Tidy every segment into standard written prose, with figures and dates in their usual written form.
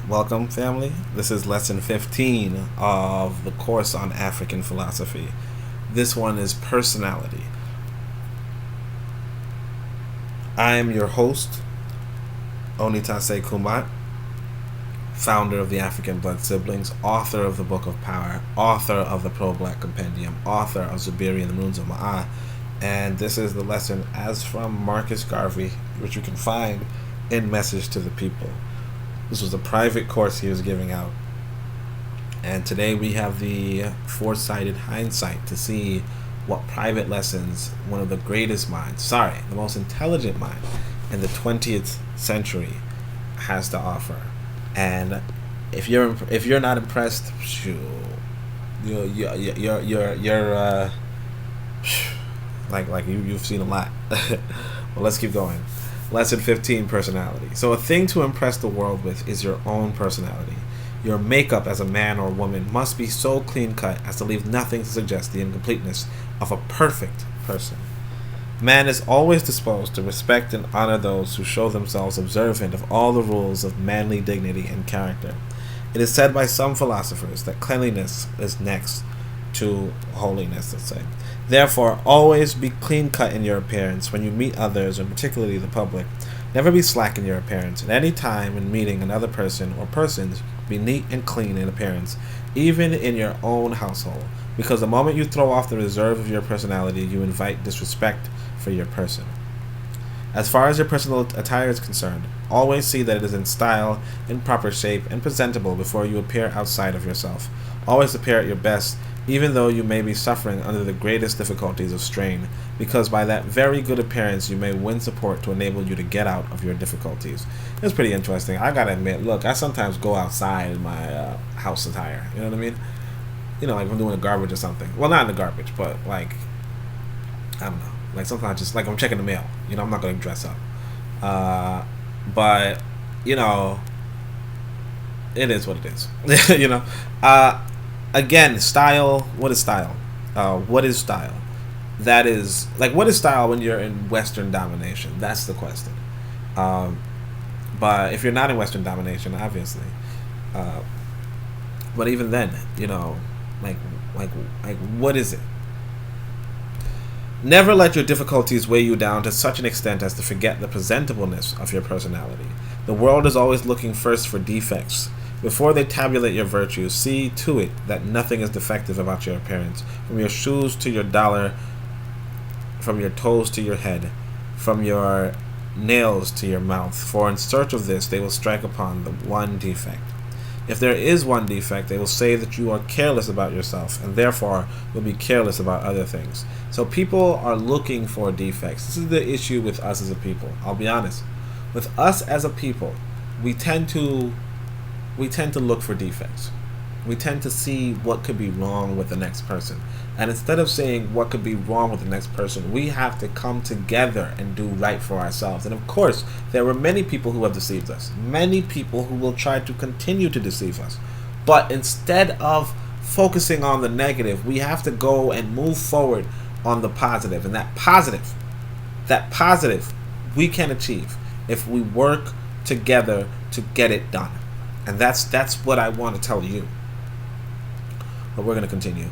Welcome, family. This is lesson 15 of the course on African philosophy. This one is personality. I am your host, Onitaset Kumat, founder of the African Blood Siblings, author of the Book of Power, author of the Pro-Black Compendium, author of Zubiri and the Moons of Ma'ah, and this is the lesson as from Marcus Garvey, which you can find in Message to the People. This was a private course he was giving out. And today we have the foresighted hindsight to see what private lessons one of the greatest minds, the most intelligent mind in the 20th century has to offer. And if you're not impressed, you're you've seen a lot. Well, let's keep going. Lesson 15, personality. So a thing to impress the world with is your own personality. Your makeup as a man or woman must be so clean-cut as to leave nothing to suggest the incompleteness of a perfect person. Man is always disposed to respect and honor those who show themselves observant of all the rules of manly dignity and character. It is said by some philosophers that cleanliness is next to holiness, let's say. Therefore, always be clean-cut in your appearance when you meet others, and particularly the public. Never be slack in your appearance. At any time in meeting another person or persons, be neat and clean in appearance, even in your own household, because the moment you throw off the reserve of your personality, you invite disrespect for your person. As far as your personal attire is concerned, always see that it is in style, in proper shape, and presentable before you appear outside of yourself. Always appear at your best, even though you may be suffering under the greatest difficulties of strain, because by that very good appearance you may win support to enable you to get out of your difficulties. It's pretty interesting. I gotta admit, look, I sometimes go outside in my house attire. You know what I mean? Like I'm doing the garbage or something. Well, not in the garbage, but like, I don't know. Like sometimes just like I'm checking the mail. I'm not gonna dress up. But, it is what it is. Again, style. What is style? What is style? That is like, what is style when you're in Western domination? That's the question. But if you're not in Western domination, obviously. But even then, like what is it? Never let your difficulties weigh you down to such an extent as to forget the presentableness of your personality. The world is always looking first for defects. Before they tabulate your virtues, see to it that nothing is defective about your appearance, from your shoes to your dollar, from your toes to your head, from your nails to your mouth, for in search of this they will strike upon the one defect. If there is one defect, they will say that you are careless about yourself, and therefore will be careless about other things. So people are looking for defects. This is the issue with us as a people. I'll be honest. With us as a people, we tend to look for defects. We tend to see what could be wrong with the next person. And instead of saying what could be wrong with the next person, we have to come together and do right for ourselves. And of course, there were many people who have deceived us. Many people who will try to continue to deceive us. But instead of focusing on the negative, we have to go and move forward on the positive. And that positive we can achieve if we work together to get it done. And that's what I want to tell you. But we're going to continue.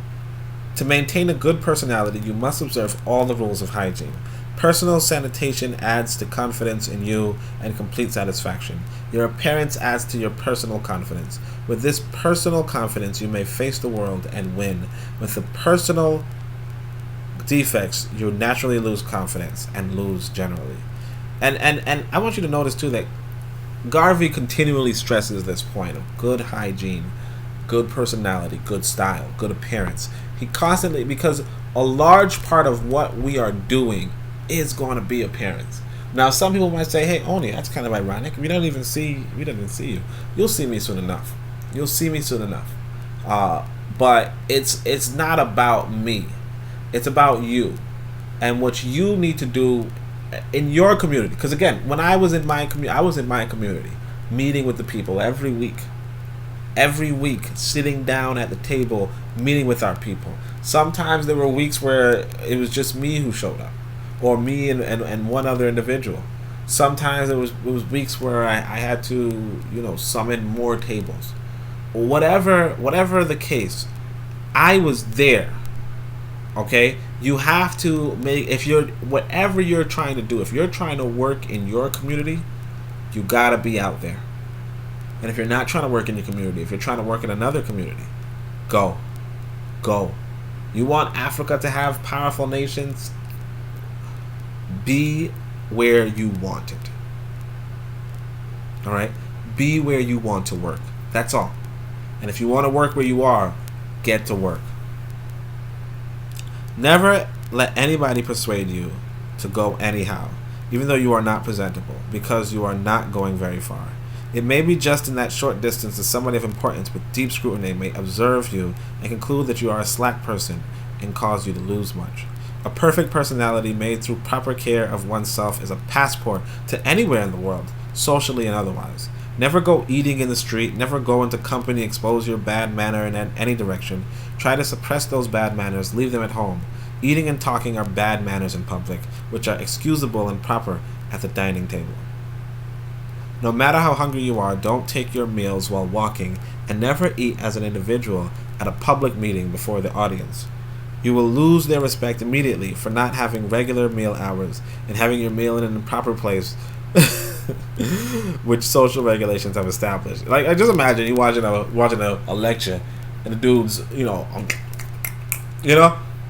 To maintain a good personality, you must observe all the rules of hygiene. Personal sanitation adds to confidence in you and complete satisfaction. Your appearance adds to your personal confidence. With this personal confidence, you may face the world and win. With the personal defects, you naturally lose confidence and lose generally. And I want you to notice too that Garvey continually stresses this point of good hygiene, good personality, good style, good appearance. He constantly, because a large part of what we are doing is going to be appearance. Now, some people might say, "Hey, Oni, that's kind of ironic. We don't even see you. You'll see me soon enough. But it's not about me. It's about you and what you need to do in your community." Because again, when I was in my community, meeting with the people every week, sitting down at the table, meeting with our people. Sometimes there were weeks where it was just me who showed up, or me and one other individual. Sometimes it was weeks where I had to, summon more tables. Whatever the case, I was there. Okay? You have to make, if you're, whatever you're trying to do, if you're trying to work in your community, you gotta be out there. And if you're not trying to work in your community, if you're trying to work in another community, go. You want Africa to have powerful nations? Be where you want it. Alright? Be where you want to work. That's all. And if you want to work where you are, get to work. Never let anybody persuade you to go anyhow, even though you are not presentable, because you are not going very far. It may be just in that short distance that somebody of importance with deep scrutiny may observe you and conclude that you are a slack person and cause you to lose much. A perfect personality made through proper care of oneself is a passport to anywhere in the world, socially and otherwise. Never go eating in the street, never go into company, expose your bad manner in any direction. Try to suppress those bad manners, leave them at home. Eating and talking are bad manners in public, which are excusable and proper at the dining table. No matter how hungry you are, don't take your meals while walking, and never eat as an individual at a public meeting before the audience. You will lose their respect immediately for not having regular meal hours and having your meal in an improper place, which social regulations have established. Like, I just imagine you watching a lecture, and the dude's,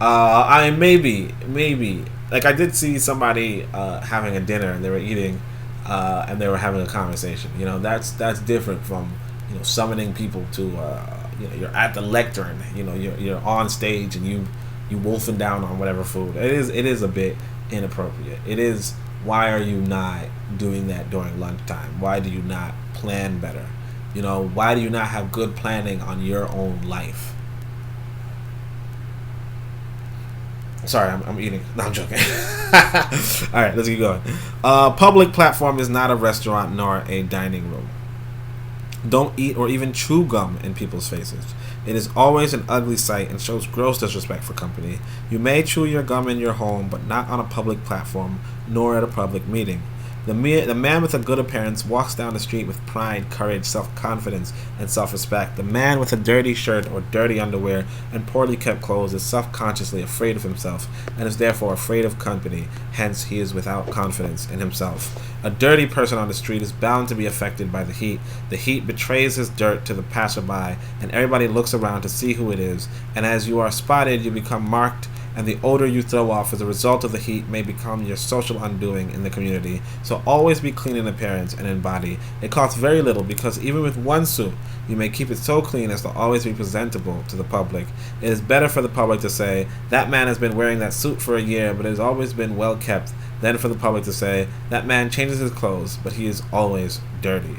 I mean, maybe. Like, I did see somebody having a dinner, and they were eating, and they were having a conversation. That's different from, summoning people to, you're at the lectern, you're on stage, and you wolfing down on whatever food. It is a bit inappropriate. It is. Why are you not doing that during lunchtime? Why do you not plan better? Why do you not have good planning on your own life? Sorry, I'm eating. No, I'm joking. All right, let's keep going. Public platform is not a restaurant nor a dining room. Don't eat or even chew gum in people's faces. It is always an ugly sight and shows gross disrespect for company. You may chew your gum in your home, but not on a public platform, nor at a public meeting. The man with a good appearance walks down the street with pride, courage, self-confidence, and self-respect. The man with a dirty shirt or dirty underwear and poorly kept clothes is self-consciously afraid of himself and is therefore afraid of company. Hence, he is without confidence in himself. A dirty person on the street is bound to be affected by the heat. The heat betrays his dirt to the passerby, and everybody looks around to see who it is. And as you are spotted, you become marked, and the odor you throw off as a result of the heat may become your social undoing in the community. So always be clean in appearance and in body. It costs very little, because even with one suit, you may keep it so clean as to always be presentable to the public. It is better for the public to say, that man has been wearing that suit for a year, but it has always been well kept, than for the public to say, that man changes his clothes, but he is always dirty.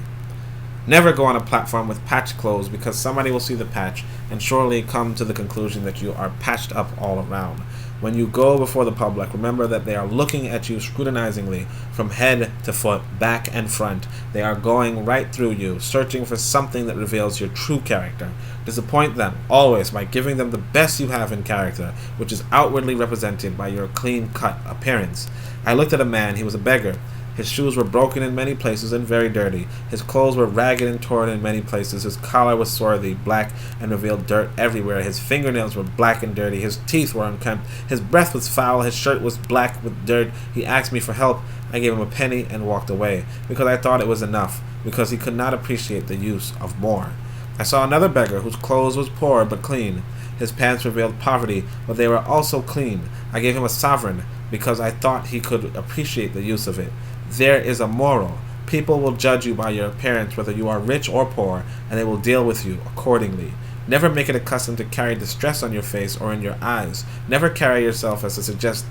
Never go on a platform with patched clothes, because somebody will see the patch and surely come to the conclusion that you are patched up all around. When you go before the public, remember that they are looking at you scrutinizingly from head to foot, back and front. They are going right through you, searching for something that reveals your true character. Disappoint them always by giving them the best you have in character, which is outwardly represented by your clean-cut appearance. I looked at a man. He was a beggar. His shoes were broken in many places and very dirty. His clothes were ragged and torn in many places. His collar was swarthy, black, and revealed dirt everywhere. His fingernails were black and dirty. His teeth were unkempt. His breath was foul. His shirt was black with dirt. He asked me for help. I gave him a penny and walked away, because I thought it was enough, because he could not appreciate the use of more. I saw another beggar whose clothes was poor but clean. His pants revealed poverty, but they were also clean. I gave him a sovereign, because I thought he could appreciate the use of it. There is a moral. People will judge you by your appearance, whether you are rich or poor, and they will deal with you accordingly. Never make it a custom to carry distress on your face or in your eyes. Never carry yourself as to suggest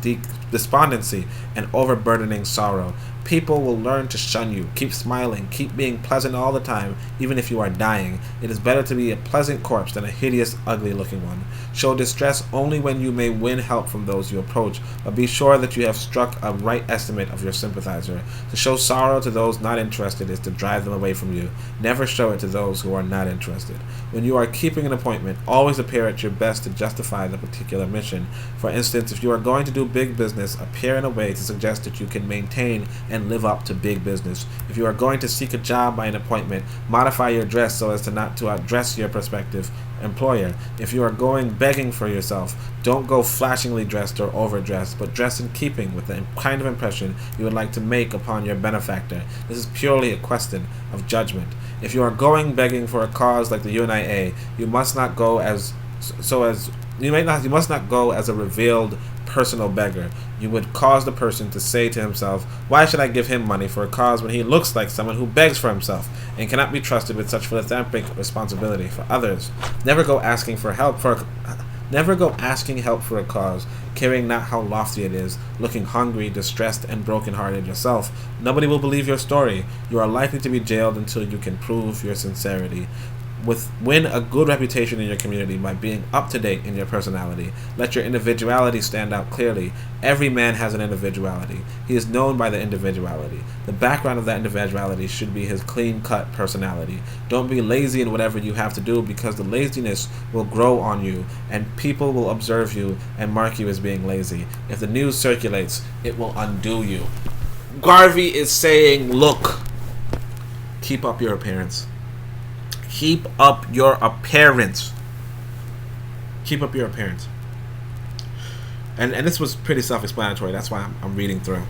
despondency and overburdening sorrow. People will learn to shun you. Keep smiling. Keep being pleasant all the time, even if you are dying. It is better to be a pleasant corpse than a hideous, ugly-looking one. Show distress only when you may win help from those you approach, but be sure that you have struck a right estimate of your sympathizer. To show sorrow to those not interested is to drive them away from you. Never show it to those who are not interested. When you are keeping an appointment, always appear at your best to justify the particular mission. For instance, if you are going to do big business, appear in a way to suggest that you can maintain and live up to big business. If you are going to seek a job by an appointment, modify your dress so as to not to outdress your prospective employer. If you are going begging for yourself, don't go flashingly dressed or overdressed, but dress in keeping with the kind of impression you would like to make upon your benefactor. This is purely a question of judgment. If you are going begging for a cause like the UNIA, you must not go as you must not go as a revealed personal beggar. You would cause the person to say to himself, why should I give him money for a cause when he looks like someone who begs for himself and cannot be trusted with such philanthropic responsibility for others? Never go asking help for a cause, caring not how lofty it is, looking hungry, distressed, and broken-hearted yourself. Nobody will believe your story. You are likely to be jailed until you can prove your sincerity. Win a good reputation in your community by being up-to-date in your personality. Let your individuality stand out clearly. Every man has an individuality. He is known by the individuality. The background of that individuality should be his clean-cut personality. Don't be lazy in whatever you have to do, because the laziness will grow on you, and people will observe you and mark you as being lazy. If the news circulates, it will undo you. Garvey is saying, look, keep up your appearance. Keep up your appearance. Keep up your appearance. And this was pretty self-explanatory. That's why I'm reading through.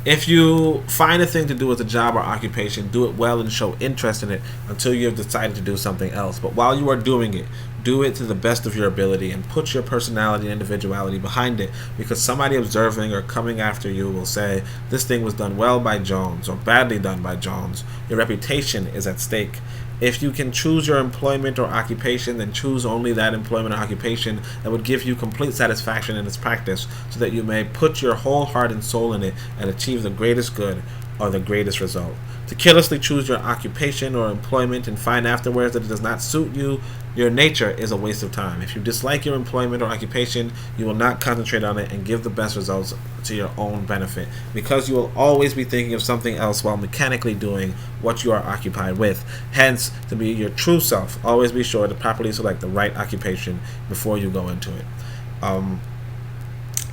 If you find a thing to do as a job or occupation, do it well and show interest in it until you have decided to do something else. But while you are doing it, do it to the best of your ability and put your personality and individuality behind it, because somebody observing or coming after you will say, this thing was done well by Jones or badly done by Jones. Your reputation is at stake. If you can choose your employment or occupation, then choose only that employment or occupation that would give you complete satisfaction in its practice, so that you may put your whole heart and soul in it and achieve the greatest good or the greatest result. To carelessly choose your occupation or employment and find afterwards that it does not suit you, your nature, is a waste of time. If you dislike your employment or occupation, you will not concentrate on it and give the best results to your own benefit, because you will always be thinking of something else while mechanically doing what you are occupied with. Hence, to be your true self, always be sure to properly select the right occupation before you go into it.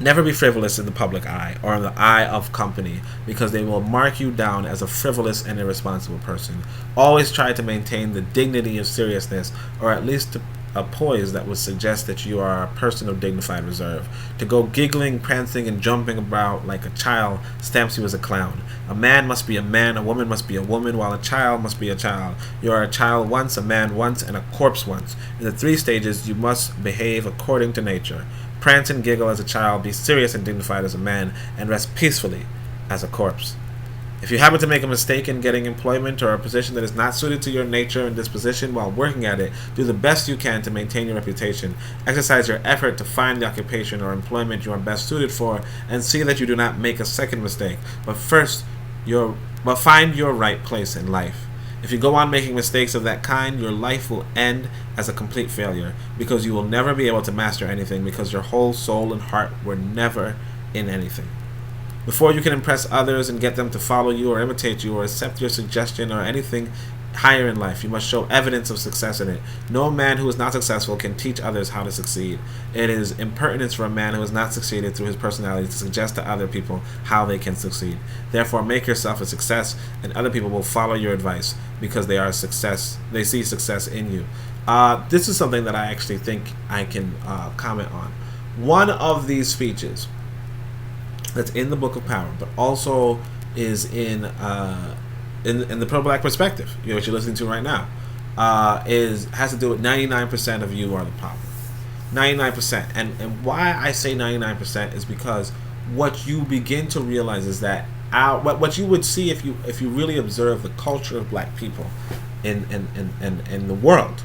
Never be frivolous in the public eye or in the eye of company, because they will mark you down as a frivolous and irresponsible person. Always try to maintain the dignity of seriousness, or at least a poise that would suggest that you are a person of dignified reserve. To go giggling, prancing, and jumping about like a child stamps you as a clown. A man must be a man, a woman must be a woman, while a child must be a child. You are a child once, a man once, and a corpse once. In the 3 stages, you must behave according to nature. Prance and giggle as a child, be serious and dignified as a man, and rest peacefully as a corpse. If you happen to make a mistake in getting employment or a position that is not suited to your nature and disposition while working at it, do the best you can to maintain your reputation. Exercise your effort to find the occupation or employment you are best suited for, and see that you do not make a second mistake, but find your right place in life. If you go on making mistakes of that kind, your life will end as a complete failure, because you will never be able to master anything, because your whole soul and heart were never in anything. Before you can impress others and get them to follow you or imitate you or accept your suggestion or anything higher in life, you must show evidence of success in it. No man who is not successful can teach others how to succeed. It is impertinence for a man who has not succeeded through his personality to suggest to other people how they can succeed. Therefore, make yourself a success, and other people will follow your advice because they are success. They see success in you. This is something that I actually think I can comment on. One of these speeches that's in the Book of Power, but also is in the pro-black perspective, what you're listening to right now, has to do with 99% of you are the problem. 99%. And why I say 99% is because what you begin to realize is that what you would see if you really observe the culture of black people in the world,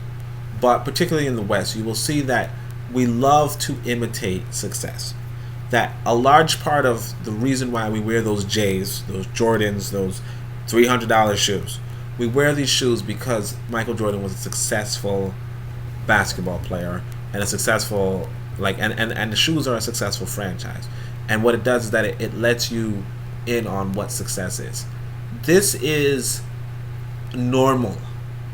but particularly in the West, you will see that we love to imitate success. That a large part of the reason why we wear those J's, those Jordans, those $300 shoes, we wear these shoes because Michael Jordan was a successful basketball player and a successful, and the shoes are a successful franchise. And what it does is that it lets you in on what success is. This is normal.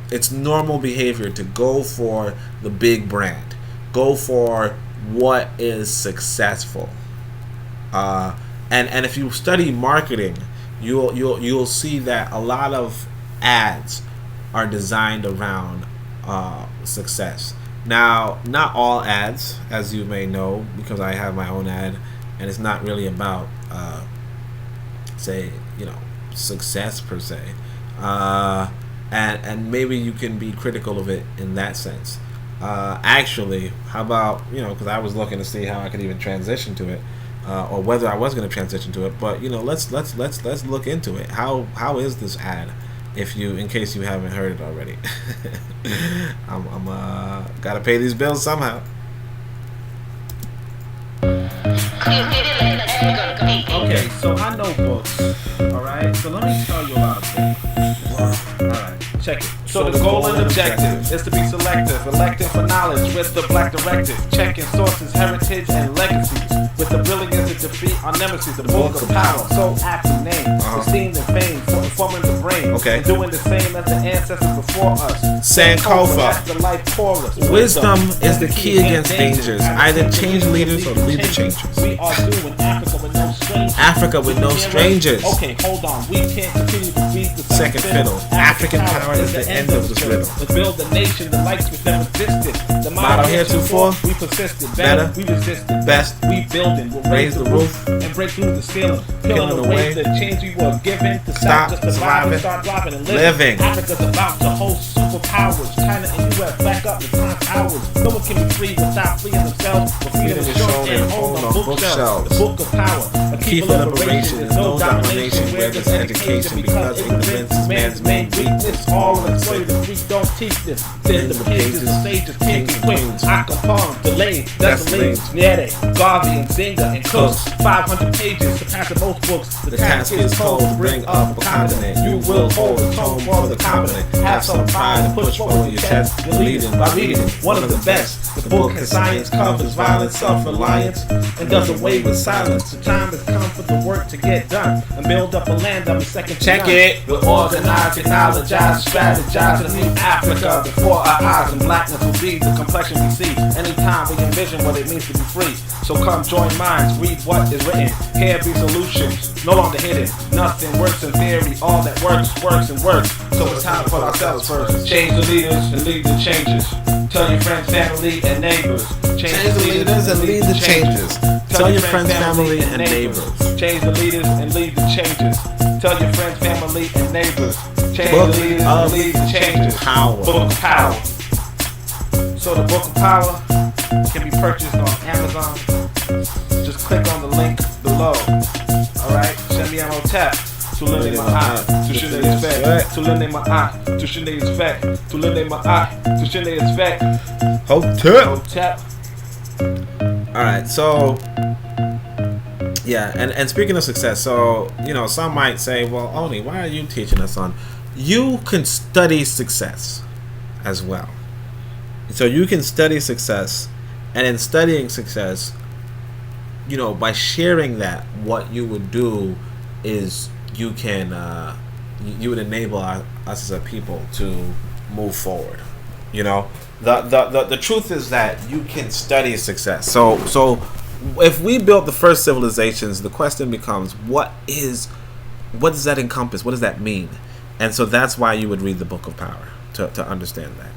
It's normal behavior to go for the big brand. Go for what is successful. And if you study marketing, you'll see that a lot of ads are designed around success. Now, not all ads, as you may know, because I have my own ad, and it's not really about say, success per se, and maybe you can be critical of it in that sense. Actually, how about, because I was looking to see how I could even transition to it, or whether I was going to transition to it, but let's look into it. How is this ad? In case you haven't heard it already. I'm gotta pay these bills somehow. Okay, so I know books. Alright, so let me tell you about a book. Alright, check it. So the goal and objective is to be selective, elective for knowledge with the black directive, checking sources, heritage, and legacies, with the brilliance to defeat our nemesis. The book of power, so aptly named, esteemed and famed for informing the brain, and doing the same as the ancestors before us. Sankofa. The life chorus. Wisdom is the key against dangers. Either change leaders or lead the changers. We are doing Africa with no strangers. Okay, hold on. We can't continue to beat the second fiddle. African power is the end of this riddle. Let's build the nation, the likes which never existed. The motto heretofore, we persisted. Better, we resisted. Best, we building. We'll raise the roof and break through the ceiling. Killing away the change we were given to stop just surviving, start thriving and living. Africa's about to host superpowers. China and US back up in time hours. No one can be free without freeing themselves. But freedom is shown and hold on bookshelves. The book of power. A key for liberation is no domination where there's education, because ignorance is man's main weakness. All exploited, we don't teach this. Then the pages of sages, kings and queens, Akapong, Delay, Desolate, Nyere, Garvey, and Zinga, and Cooks. 500 pages surpassing most books. The task is told to bring up a continent. You will hold a tone for the competent. Have some pride and push forward your chest. You're leading by reading one of the best. The book has science, covers violence, self-reliance, and does away with silence. The time has come for the work to get done and build up a land of a second. Check it. We'll organize, technologize, strategize a new Africa before our eyes, and blackness will be the complexion we see. Anytime we envision what it means to be free. So come join minds, read what is written. Here be solutions, no longer hidden. Nothing works in theory, all that works, works and works. So it's time to put ourselves first. Change the leaders and lead the changes. Tell your friends, family, and neighbors. Change the leaders and lead the changes. Tell your friends, family, and neighbors. Change the leaders and lead the changes. Tell your friends, family, and neighbors. Change Book the leaders of and lead the changes. Power. Book of Power. So the Book of Power can be purchased on Amazon. Just click on the link below. Alright, send me on tap. Tulene ma'a, tushine is fek. Tulene ma'a, tushine is fek. Tulene ma'a, tushine is fek. Hotep. Alright, so yeah, and speaking of success, so some might say, well, Oni, why are you teaching us on? You can study success as well. So you can study success, and in studying success, by sharing that, what you would do is you would enable us as a people to move forward. The truth is that you can study success. So if we built the first civilizations, the question becomes, what does that encompass? What does that mean? And so that's why you would read the Book of Power to understand that.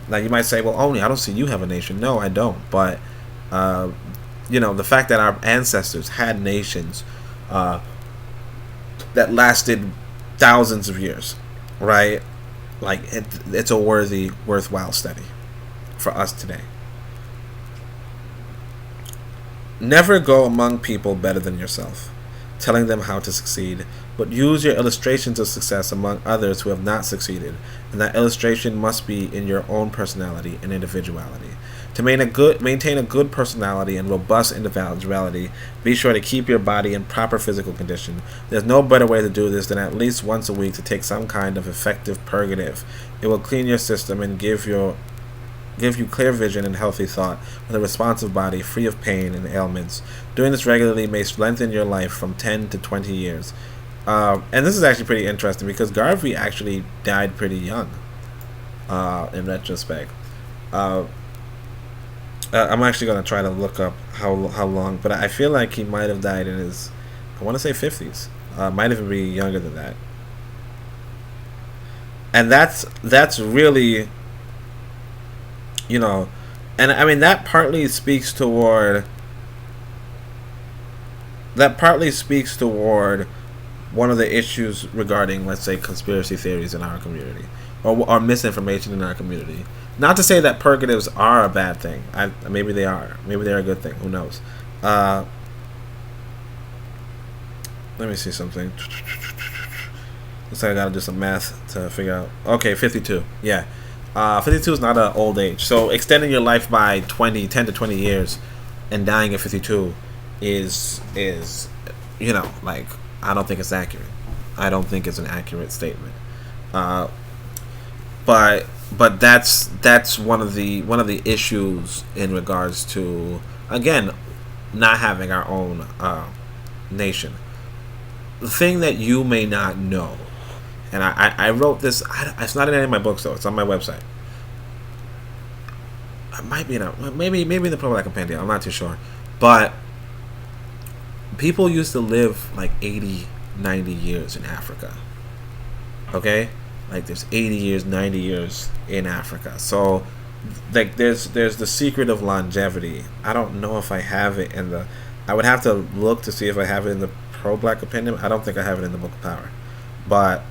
Now you might say, well, Oni, I don't see you have a nation. No, I don't. But the fact that our ancestors had nations that lasted thousands of years, right? Like it's a worthwhile study for us today. Never go among people better than yourself, telling them how to succeed, but use your illustrations of success among others who have not succeeded, and that illustration must be in your own personality and individuality. To maintain a good personality and robust individuality, be sure to keep your body in proper physical condition. There's no better way to do this than at least once a week to take some kind of effective purgative. It will clean your system and give you clear vision and healthy thought with a responsive body free of pain and ailments. Doing this regularly may lengthen your life from 10 to 20 years. And this is actually pretty interesting because Garvey actually died pretty young, in retrospect. I'm actually going to try to look up how long, but I feel like he might have died in his, I want to say 50s. Might even be younger than that. And that's really, you know, and I mean that partly speaks toward one of the issues regarding, let's say, conspiracy theories in our community, or misinformation in our community. Not to say that purgatives are a bad thing. Maybe they are. Maybe they're a good thing. Who knows? Let me see something. Looks like I gotta do some math to figure out. Okay, 52. Yeah. 52 is not an old age. So extending your life by 10 to 20 years and dying at 52 is like, I don't think it's accurate. I don't think it's an accurate statement. But that's one of the issues in regards to, again, not having our own nation. The thing that you may not know, and I wrote this. It's not in any of my books though. It's on my website. It might be maybe in the Pro-Black Compendium. I'm not too sure, but people used to live like 80, 90 years in Africa. Okay, like there's 80 years, 90 years in Africa. So like there's the secret of longevity. I don't know if I have it in the. I would have to look to see if I have it in the Pro-Black Opinion. I don't think I have it in the Book of Power, but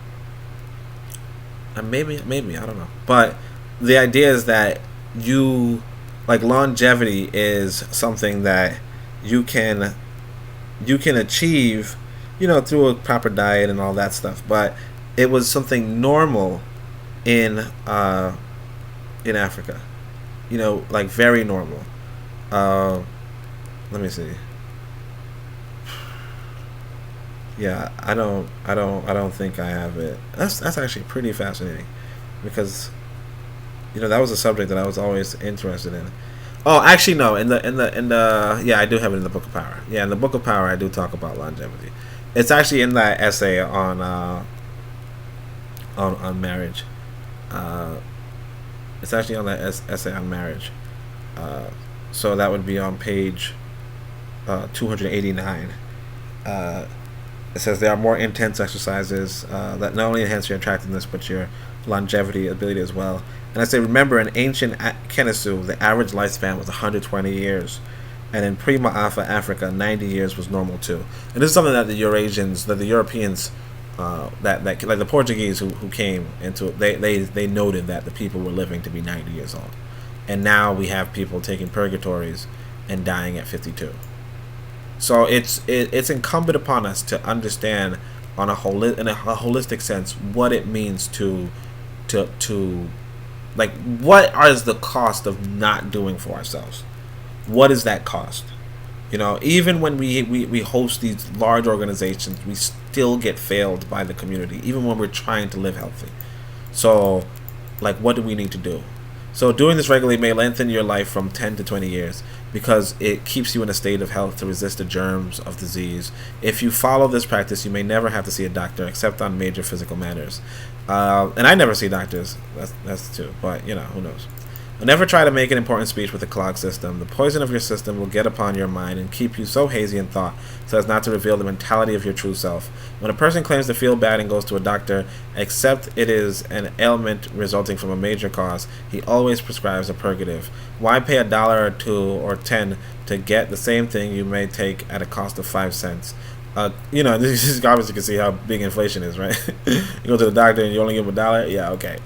maybe I don't know. But the idea is that longevity is something that you can achieve, through a proper diet and all that stuff. But it was something normal in Africa, like very normal. Let me see. Yeah, I don't think I have it. That's actually pretty fascinating, because that was a subject that I was always interested in. Oh, actually no, in the yeah, I do have it in the Book of Power. Yeah, in the Book of Power I do talk about longevity. It's actually in that essay on marriage. It's actually on that essay on marriage. So that would be on page 289. It says there are more intense exercises that not only enhance your attractiveness but your longevity ability as well. And I say, remember, in ancient Kenesu, the average lifespan was 120 years, and in Prima-Alpha Africa, 90 years was normal too. And this is something that the Europeans, that like the Portuguese who came into it, they noted that the people were living to be 90 years old, and now we have people taking purgatories and dying at 52. So it's incumbent upon us to understand in a holistic sense what it means to like, what is the cost of not doing for ourselves? What is that cost? Even when we host these large organizations, we still get failed by the community, even when we're trying to live healthy. So, like, what do we need to do? So doing this regularly may lengthen your life from 10 to 20 years because it keeps you in a state of health to resist the germs of disease. If you follow this practice, you may never have to see a doctor except on major physical matters. And I never see doctors. That's true. But, who knows? Never try to make an important speech with a clogged system. The poison of your system will get upon your mind and keep you so hazy in thought so as not to reveal the mentality of your true self. When a person claims to feel bad and goes to a doctor, except it is an ailment resulting from a major cause, he always prescribes a purgative. Why pay $1 or $2 or $10 to get the same thing you may take at a cost of 5 cents? This is obviously, you can see how big inflation is, right? You go to the doctor and you only give him $1. Yeah, okay.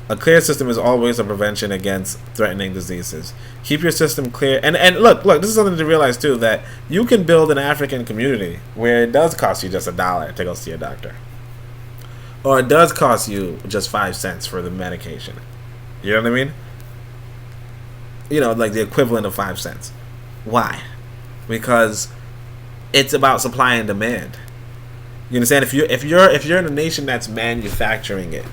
A clear system is always a prevention against threatening diseases. Keep your system clear. And look, this is something to realize too, that you can build an African community where it does cost you just $1 to go see a doctor. Or it does cost you just 5 cents for the medication. You know what I mean? Like the equivalent of 5 cents. Why? Because it's about supply and demand. You understand? If you're in a nation that's manufacturing it,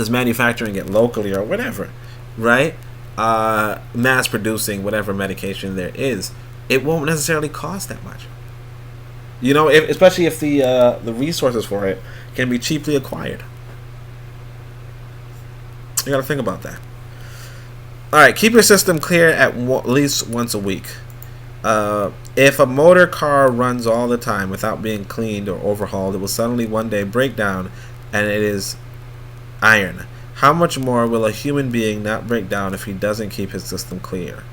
manufacturing it locally or whatever, right? Mass producing whatever medication there is, it won't necessarily cost that much. Especially if the resources for it can be cheaply acquired. You got to think about that. All right, keep your system clear at least once a week. If a motor car runs all the time without being cleaned or overhauled, it will suddenly one day break down, and it is iron. How much more will a human being not break down if he doesn't keep his system clear?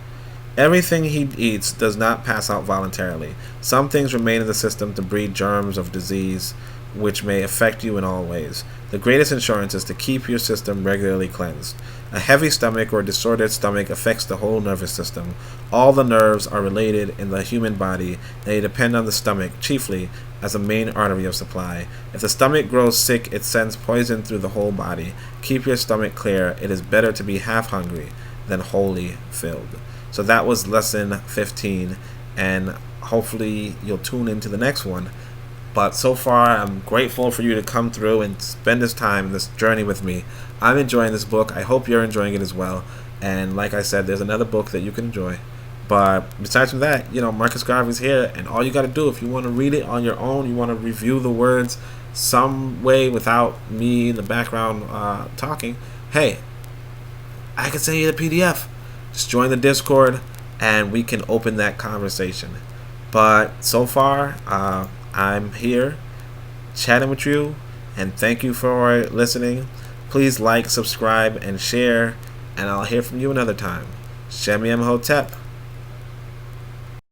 Everything he eats does not pass out voluntarily. Some things remain in the system to breed germs of disease, which may affect you in all ways. The greatest insurance is to keep your system regularly cleansed. A heavy stomach or disordered stomach affects the whole nervous system. All the nerves are related in the human body, and they depend on the stomach, chiefly, as a main artery of supply. If the stomach grows sick, it sends poison through the whole body. Keep your stomach clear. It is better to be half hungry than wholly filled. So that was lesson 15, and hopefully you'll tune into the next one. But so far, I'm grateful for you to come through and spend this time, this journey with me. I'm enjoying this book. I hope you're enjoying it as well. And like I said, there's another book that you can enjoy. But besides from that, Marcus Garvey's here, and all you got to do, if you want to read it on your own, you want to review the words some way without me in the background talking, hey, I can send you the PDF. Just join the Discord, and we can open that conversation. But so far, I'm here chatting with you, and thank you for listening. Please like, subscribe, and share, and I'll hear from you another time. Shem Hotep.